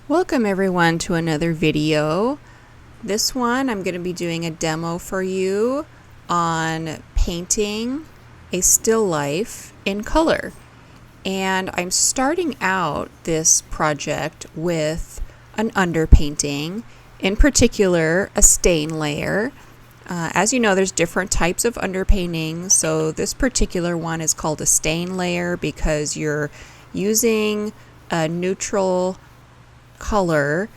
Welcome everyone to another video. This one I'm going to be doing a demo for you on painting a still life in color. And I'm starting out this project with an underpainting, in particular a stain layer. As you know, there's different types of underpainting, so this particular one is called a stain layer because you're using a neutral color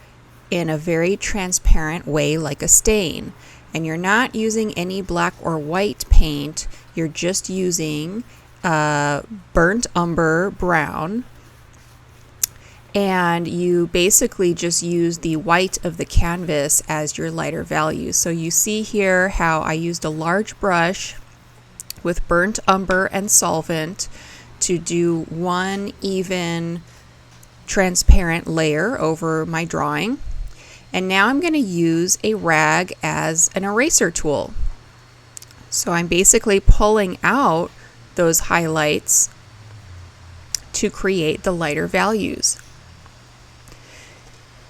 in a very transparent way like a stain, and you're not using any black or white paint. You're just using burnt umber brown, and you basically just use the white of the canvas as your lighter value. So you see here how I used a large brush with burnt umber and solvent to do one even transparent layer over my drawing. And now I'm going to use a rag as an eraser tool. So I'm basically pulling out those highlights to create the lighter values.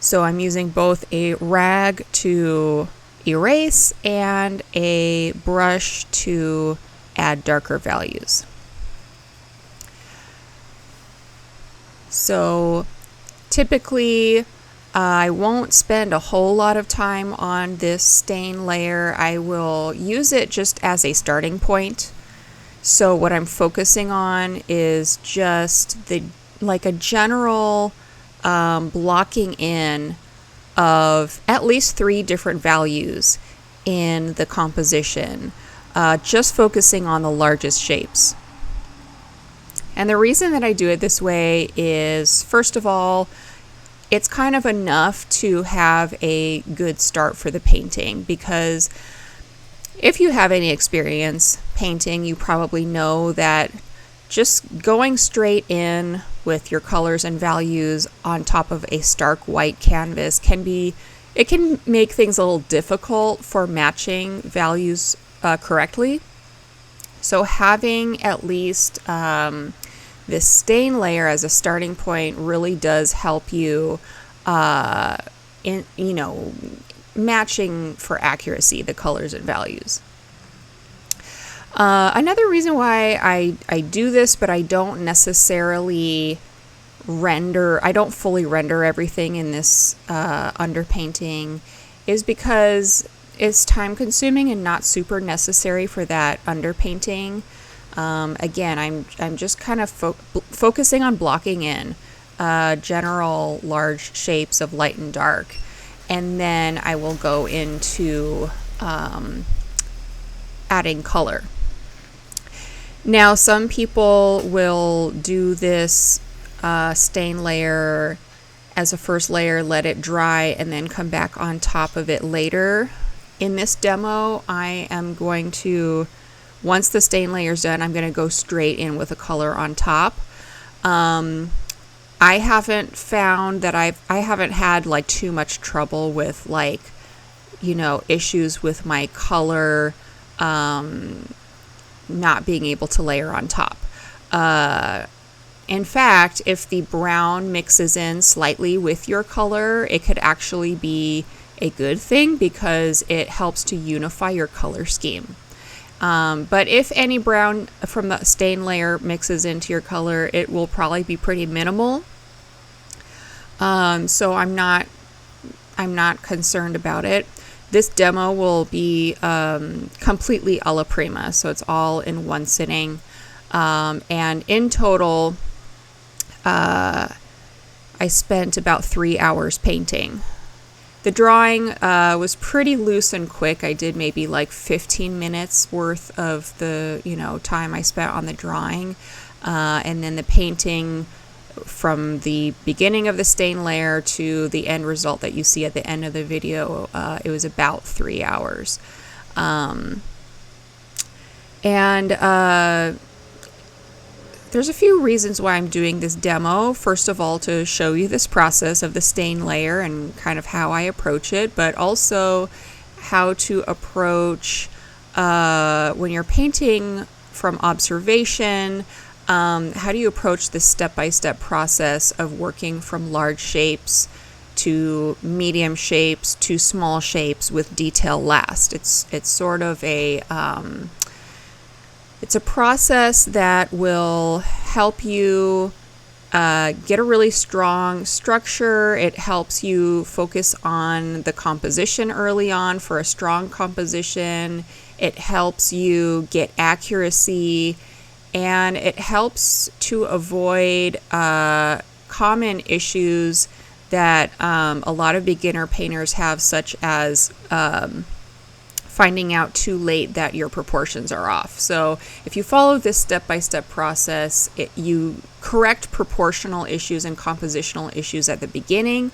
So I'm using both a rag to erase and a brush to add darker values. So typically I won't spend a whole lot of time on this stain layer. I will use it just as a starting point. So what I'm focusing on is just like a general blocking in of at least 3 different values in the composition, just focusing on the largest shapes. And the reason that I do it this way is, first of all, it's kind of enough to have a good start for the painting, because if you have any experience painting, you probably know that just going straight in with your colors and values on top of a stark white canvas can make things a little difficult for matching values correctly. So having at least this stain layer as a starting point really does help you in matching for accuracy the colors and values. Another reason why I do this, but I don't necessarily I don't fully render everything in this underpainting, is because it's time consuming and not super necessary for that underpainting. Again, I'm just kind of focusing on blocking in general large shapes of light and dark, and then I will go into adding color. Now, some people will do this stain layer as a first layer, let it dry, and then come back on top of it later. In this demo, I am going to, once the stain layer is done, I'm going to go straight in with a color on top. I haven't found that I haven't had like too much trouble with issues with my color not being able to layer on top. In fact, if the brown mixes in slightly with your color, it could actually be a good thing because it helps to unify your color scheme. But if any brown from the stain layer mixes into your color, it will probably be pretty minimal. So I'm not concerned about it. This demo will be completely Alla Prima, so it's all in one sitting. And in total, I spent about 3 hours painting. The drawing was pretty loose and quick. I did maybe like 15 minutes worth of the time I spent on the drawing, and then the painting from the beginning of the stain layer to the end result that you see at the end of the video, it was about 3 hours. There's a few reasons why I'm doing this demo. First of all, to show you this process of the stain layer and kind of how I approach it, but also how to approach when you're painting from observation. How do you approach this step-by-step process of working from large shapes to medium shapes to small shapes with detail last. It's sort of a it's a process that will help you get a really strong structure. It helps you focus on the composition early on for a strong composition. It helps you get accuracy, and it helps to avoid common issues that a lot of beginner painters have, such as finding out too late that your proportions are off. So if you follow this step-by-step process, you correct proportional issues and compositional issues at the beginning,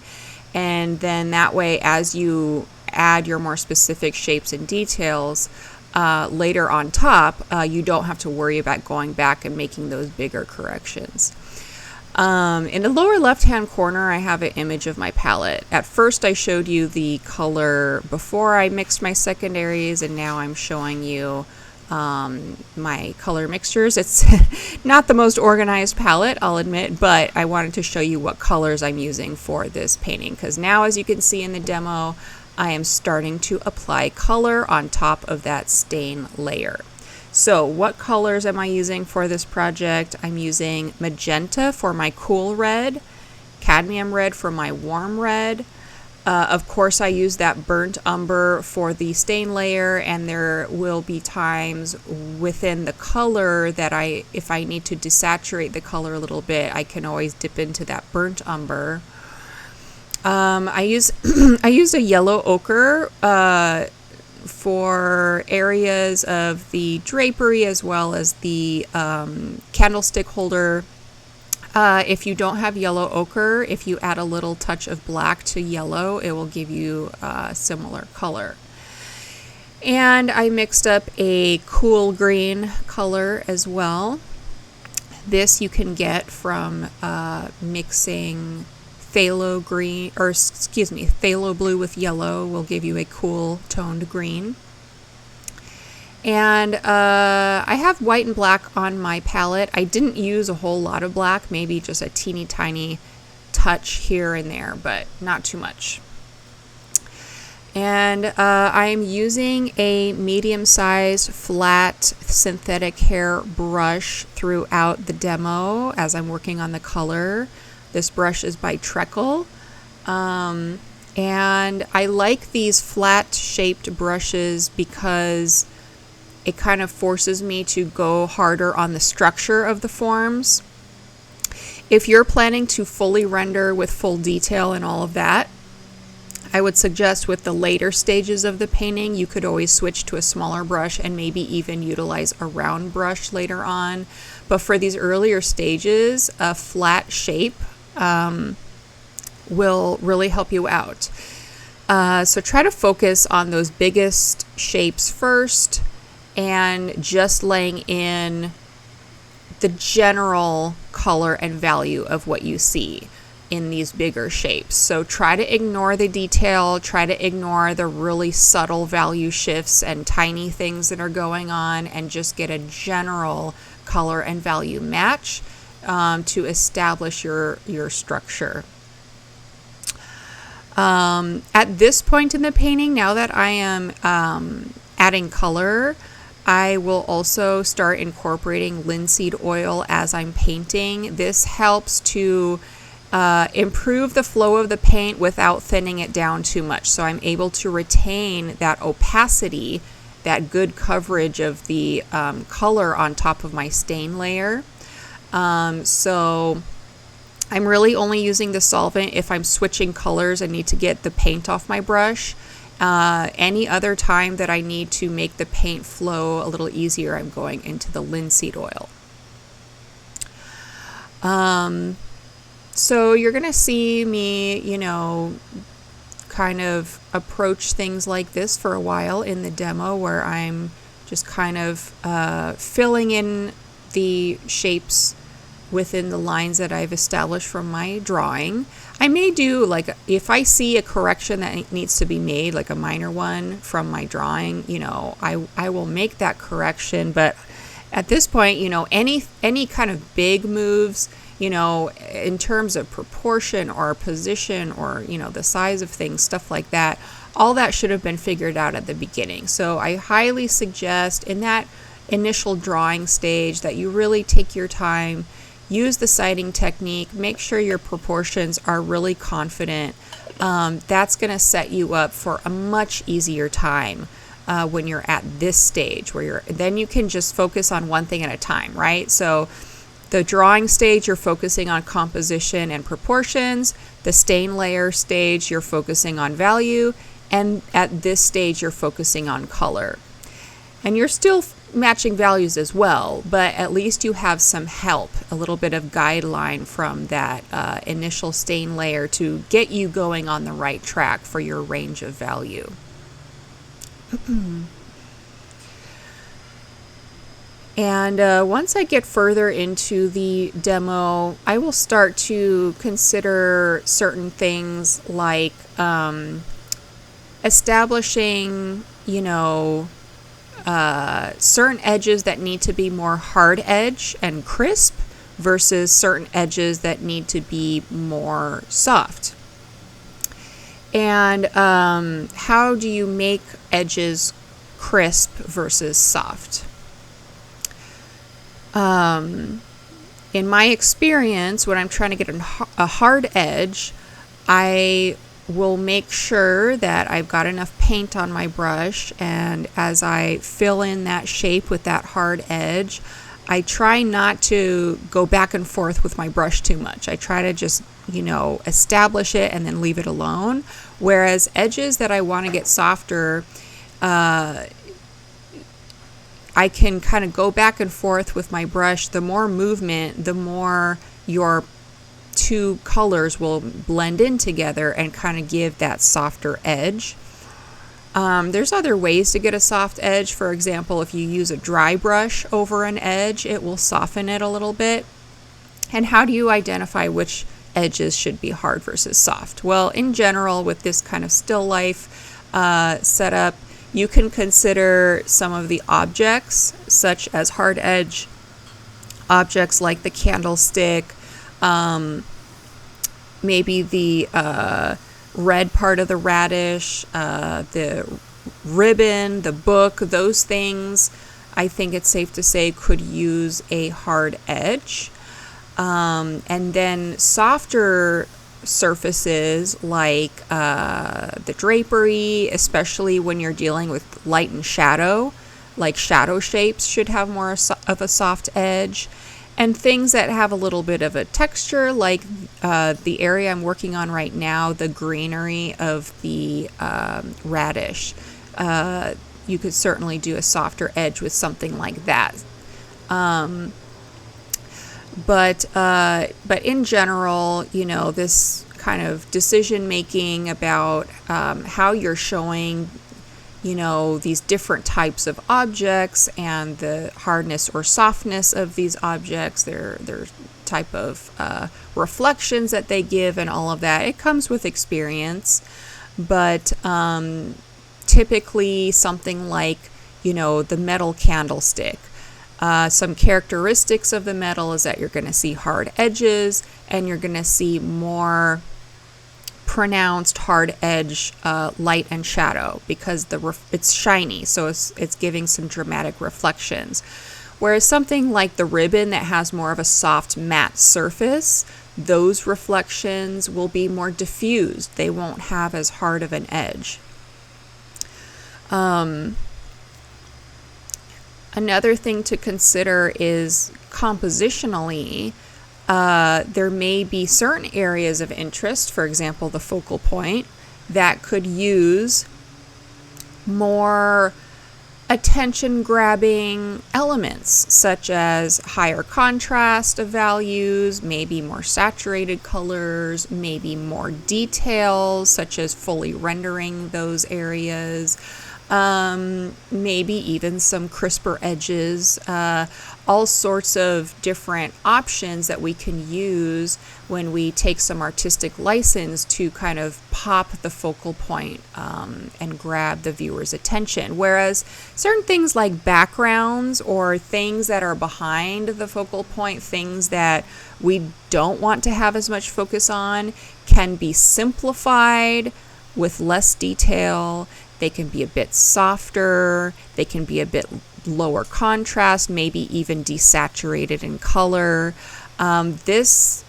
and then that way, as you add your more specific shapes and details later on top, you don't have to worry about going back and making those bigger corrections. In the lower left-hand corner, I have an image of my palette. At first, I showed you the color before I mixed my secondaries, and now I'm showing you my color mixtures. It's not the most organized palette, I'll admit, but I wanted to show you what colors I'm using for this painting, because now, as you can see in the demo, I am starting to apply color on top of that stain layer. So what colors am I using for this project? I'm using Magenta for my cool red, Cadmium red for my warm red. Of course, I use that Burnt Umber for the stain layer, and there will be times within the color that if I need to desaturate the color a little bit, I can always dip into that Burnt Umber. I use a yellow ochre for areas of the drapery as well as the candlestick holder. If you don't have yellow ochre, if you add a little touch of black to yellow, it will give you a similar color. And I mixed up a cool green color as well. This you can get from mixing phthalo green, or excuse me, phthalo blue with yellow will give you a cool toned green. And I have white and black on my palette. I didn't use a whole lot of black, maybe just a teeny tiny touch here and there, but not too much. And I'm using a medium-sized flat synthetic hair brush throughout the demo as I'm working on the color. This brush is by Trekell. And I like these flat shaped brushes because it kind of forces me to go harder on the structure of the forms. If you're planning to fully render with full detail and all of that, I would suggest with the later stages of the painting, you could always switch to a smaller brush and maybe even utilize a round brush later on. But for these earlier stages, a flat shape will really help you out. So try to focus on those biggest shapes first and just laying in the general color and value of what you see in these bigger shapes. So try to ignore the detail, try to ignore the really subtle value shifts and tiny things that are going on, and just get a general color and value match to establish your structure. At this point in the painting, now that I am adding color, I will also start incorporating linseed oil as I'm painting. This helps to improve the flow of the paint without thinning it down too much. So I'm able to retain that opacity, that good coverage of the color on top of my stain layer. So I'm really only using the solvent if I'm switching colors and need to get the paint off my brush. Any other time that I need to make the paint flow a little easier, I'm going into the linseed oil. So you're going to see me, kind of approach things like this for a while in the demo, where I'm just kind of filling in the shapes within the lines that I've established from my drawing. I may do, like, if I see a correction that needs to be made, like a minor one from my drawing, I will make that correction. But at this point, any kind of big moves, in terms of proportion or position or, the size of things, stuff like that, all that should have been figured out at the beginning. So I highly suggest in that initial drawing stage that you really take your time, use the sighting technique, make sure your proportions are really confident. That's going to set you up for a much easier time when you're at this stage where then you can just focus on one thing at a time, right? So the drawing stage, you're focusing on composition and proportions. The stain layer stage, you're focusing on value. And at this stage, you're focusing on color. And you're still matching values as well, but at least you have some help, a little bit of guideline from that initial stain layer to get you going on the right track for your range of value. And once I get further into the demo, I will start to consider certain things like establishing, certain edges that need to be more hard edge and crisp versus certain edges that need to be more soft. And how do you make edges crisp versus soft? In my experience, when I'm trying to get a hard edge, I will make sure that I've got enough paint on my brush, and as I fill in that shape with that hard edge, I try not to go back and forth with my brush too much. I try to just, establish it and then leave it alone. Whereas edges that I want to get softer, I can kind of go back and forth with my brush. The more movement, the more your two colors will blend in together and kind of give that softer edge. There's other ways to get a soft edge. For example, if you use a dry brush over an edge, it will soften it a little bit. And how do you identify which edges should be hard versus soft? Well, in general, with this kind of still life setup, you can consider some of the objects, such as hard edge objects like the candlestick, maybe the red part of the radish, the ribbon, the book, those things, I think it's safe to say could use a hard edge. And then softer surfaces like the drapery, especially when you're dealing with light and shadow, like shadow shapes should have more of a soft edge. And things that have a little bit of a texture, like the area I'm working on right now, the greenery of the radish. You could certainly do a softer edge with something like that. But in general, this kind of decision making about how you're showing these different types of objects and the hardness or softness of these objects, their type of reflections that they give and all of that. It comes with experience, but typically something like, the metal candlestick. Some characteristics of the metal is that you're going to see hard edges and you're going to see more pronounced hard edge light and shadow because it's shiny, so it's giving some dramatic reflections. Whereas something like the ribbon that has more of a soft matte surface, those reflections will be more diffused. They won't have as hard of an edge. Another thing to consider is compositionally, there may be certain areas of interest, for example, the focal point, that could use more attention-grabbing elements, such as higher contrast of values, maybe more saturated colors, maybe more details, such as fully rendering those areas. maybe even some crisper edges, all sorts of different options that we can use when we take some artistic license to kind of pop the focal point and grab the viewer's attention. Whereas certain things like backgrounds or things that are behind the focal point, things that we don't want to have as much focus on, can be simplified with less detail. They can be a bit softer, they can be a bit lower contrast, maybe even desaturated in color. This,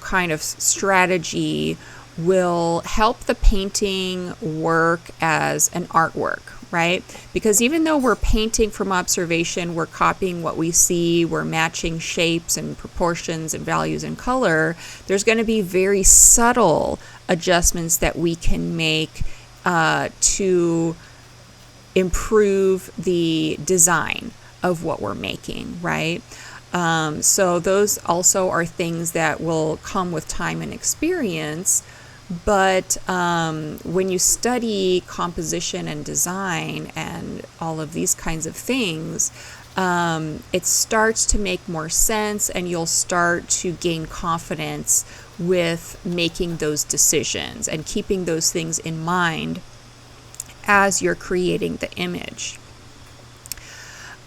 kind of strategy will help the painting work as an artwork, right? Because even though we're painting from observation, we're copying what we see, we're matching shapes and proportions and values and color, there's going to be very subtle adjustments that we can make to improve the design of what we're making, right? So those also are things that will come with time and experience. But when you study composition and design and all of these kinds of things, it starts to make more sense, and you'll start to gain confidence with making those decisions and keeping those things in mind as you're creating the image.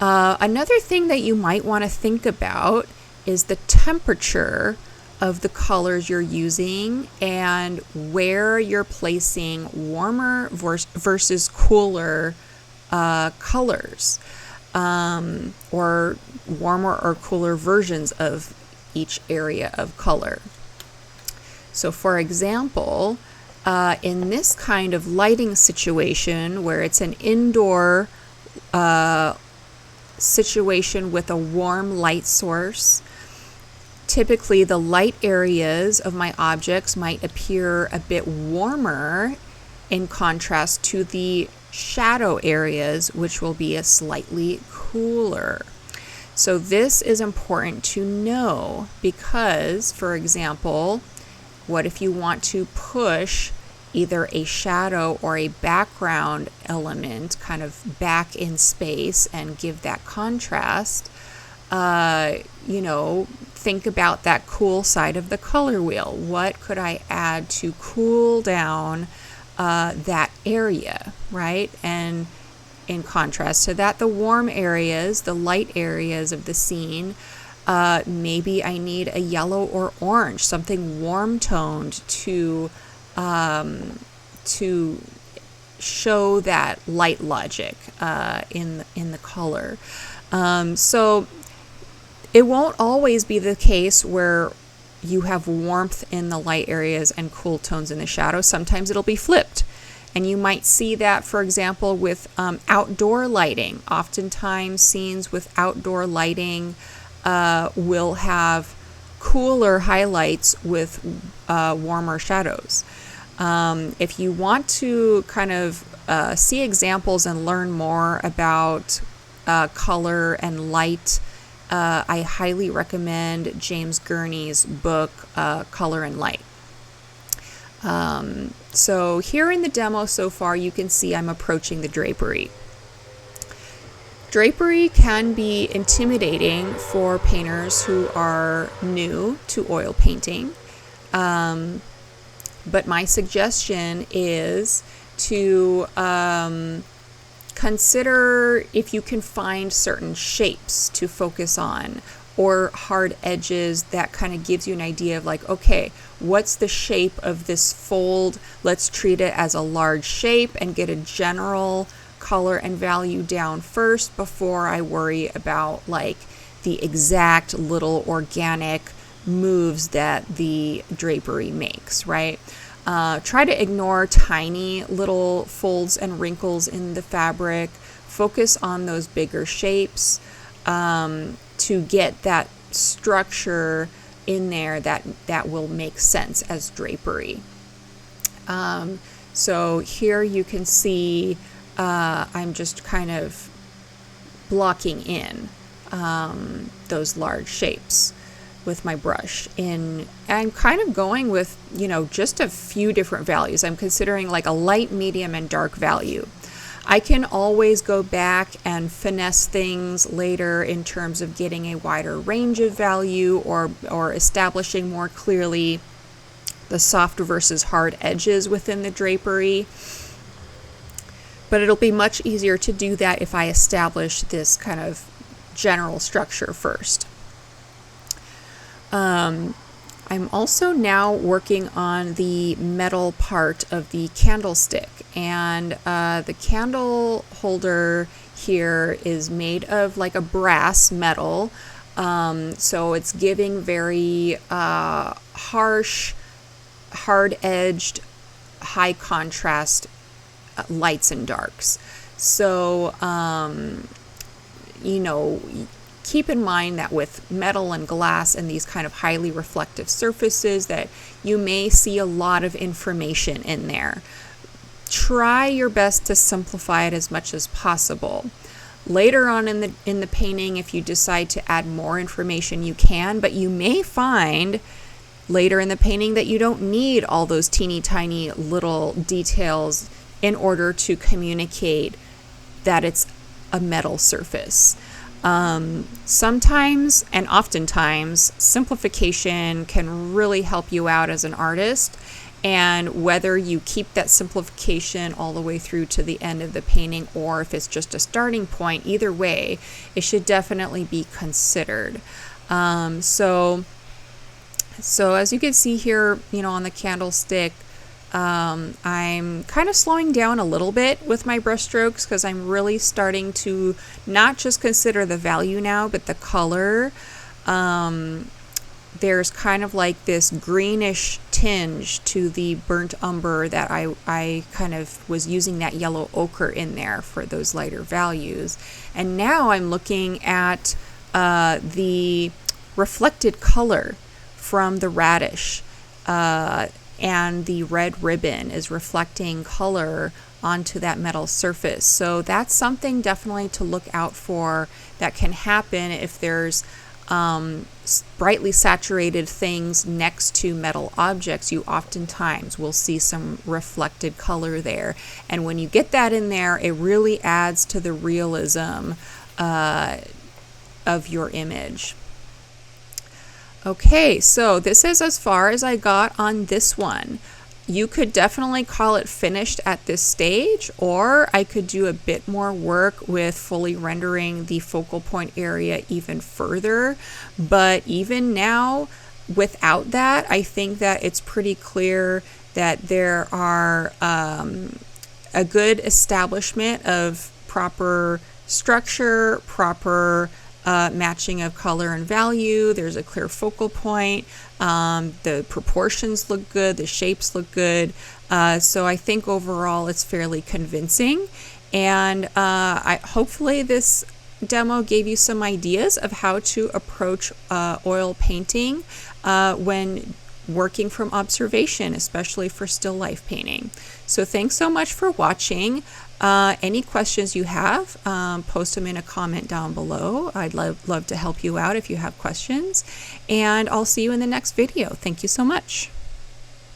Another thing that you might want to think about is the temperature of the colors you're using and where you're placing warmer versus cooler colors, or warmer or cooler versions of each area of color. So for example, in this kind of lighting situation where it's an indoor situation with a warm light source, typically the light areas of my objects might appear a bit warmer in contrast to the shadow areas, which will be a slightly cooler. So this is important to know because, for example, what if you want to push either a shadow or a background element kind of back in space and give that contrast? Think about that cool side of the color wheel. What could I add to cool down that area, right? And in contrast to that, the warm areas, the light areas of the scene, maybe I need a yellow or orange, something warm toned to show that light logic in the color. So it won't always be the case where you have warmth in the light areas and cool tones in the shadows. Sometimes it'll be flipped. And you might see that, for example, with outdoor lighting. Oftentimes scenes with outdoor lighting will have cooler highlights with warmer shadows. If you want to kind of see examples and learn more about color and light, I highly recommend James Gurney's book, Color and Light. So here in the demo so far, you can see I'm approaching the drapery. Drapery can be intimidating for painters who are new to oil painting. But my suggestion is to consider if you can find certain shapes to focus on or hard edges that kind of gives you an idea of like, okay, what's the shape of this fold? Let's treat it as a large shape and get a general color and value down first before I worry about like the exact little organic moves that the drapery makes, right? Try to ignore tiny little folds and wrinkles in the fabric. Focus on those bigger shapes to get that structure in there that will make sense as drapery. So here you can see I'm just kind of blocking in those large shapes with my brush. I'm kind of going with, just a few different values. I'm considering like a light, medium, and dark value. I can always go back and finesse things later in terms of getting a wider range of value or establishing more clearly the soft versus hard edges within the drapery. But it'll be much easier to do that if I establish this kind of general structure first. I'm also now working on the metal part of the candlestick, and the candle holder here is made of like a brass metal, so it's giving very harsh, hard-edged, high contrast lights and darks. So keep in mind that with metal and glass and these kind of highly reflective surfaces that you may see a lot of information in there. Try your best to simplify it as much as possible. Later on in the painting, if you decide to add more information, you can, but you may find later in the painting that you don't need all those teeny tiny little details in order to communicate that it's a metal surface. Sometimes and oftentimes simplification can really help you out as an artist, and whether you keep that simplification all the way through to the end of the painting or if it's just a starting point, either way it should definitely be considered. So as you can see here, on the candlestick, I'm kind of slowing down a little bit with my brush strokes because I'm really starting to not just consider the value now, but the color. There's kind of like this greenish tinge to the burnt umber that I kind of was using that yellow ochre in there for those lighter values. And now I'm looking at the reflected color from the radish. And the red ribbon is reflecting color onto that metal surface. So that's something definitely to look out for that can happen if there's brightly saturated things next to metal objects. You oftentimes will see some reflected color there. And when you get that in there, it really adds to the realism of your image. Okay, so this is as far as I got on this one. You could definitely call it finished at this stage, or I could do a bit more work with fully rendering the focal point area even further. But even now, without that, I think that it's pretty clear that there are a good establishment of proper structure, proper matching of color and value. There's a clear focal point. The proportions look good. The shapes look good. So I think overall it's fairly convincing. And hopefully this demo gave you some ideas of how to approach oil painting when working from observation, especially for still life painting. So thanks so much for watching. Any questions you have, post them in a comment down below. I'd love to help you out if you have questions. And I'll see you in the next video. Thank you so much.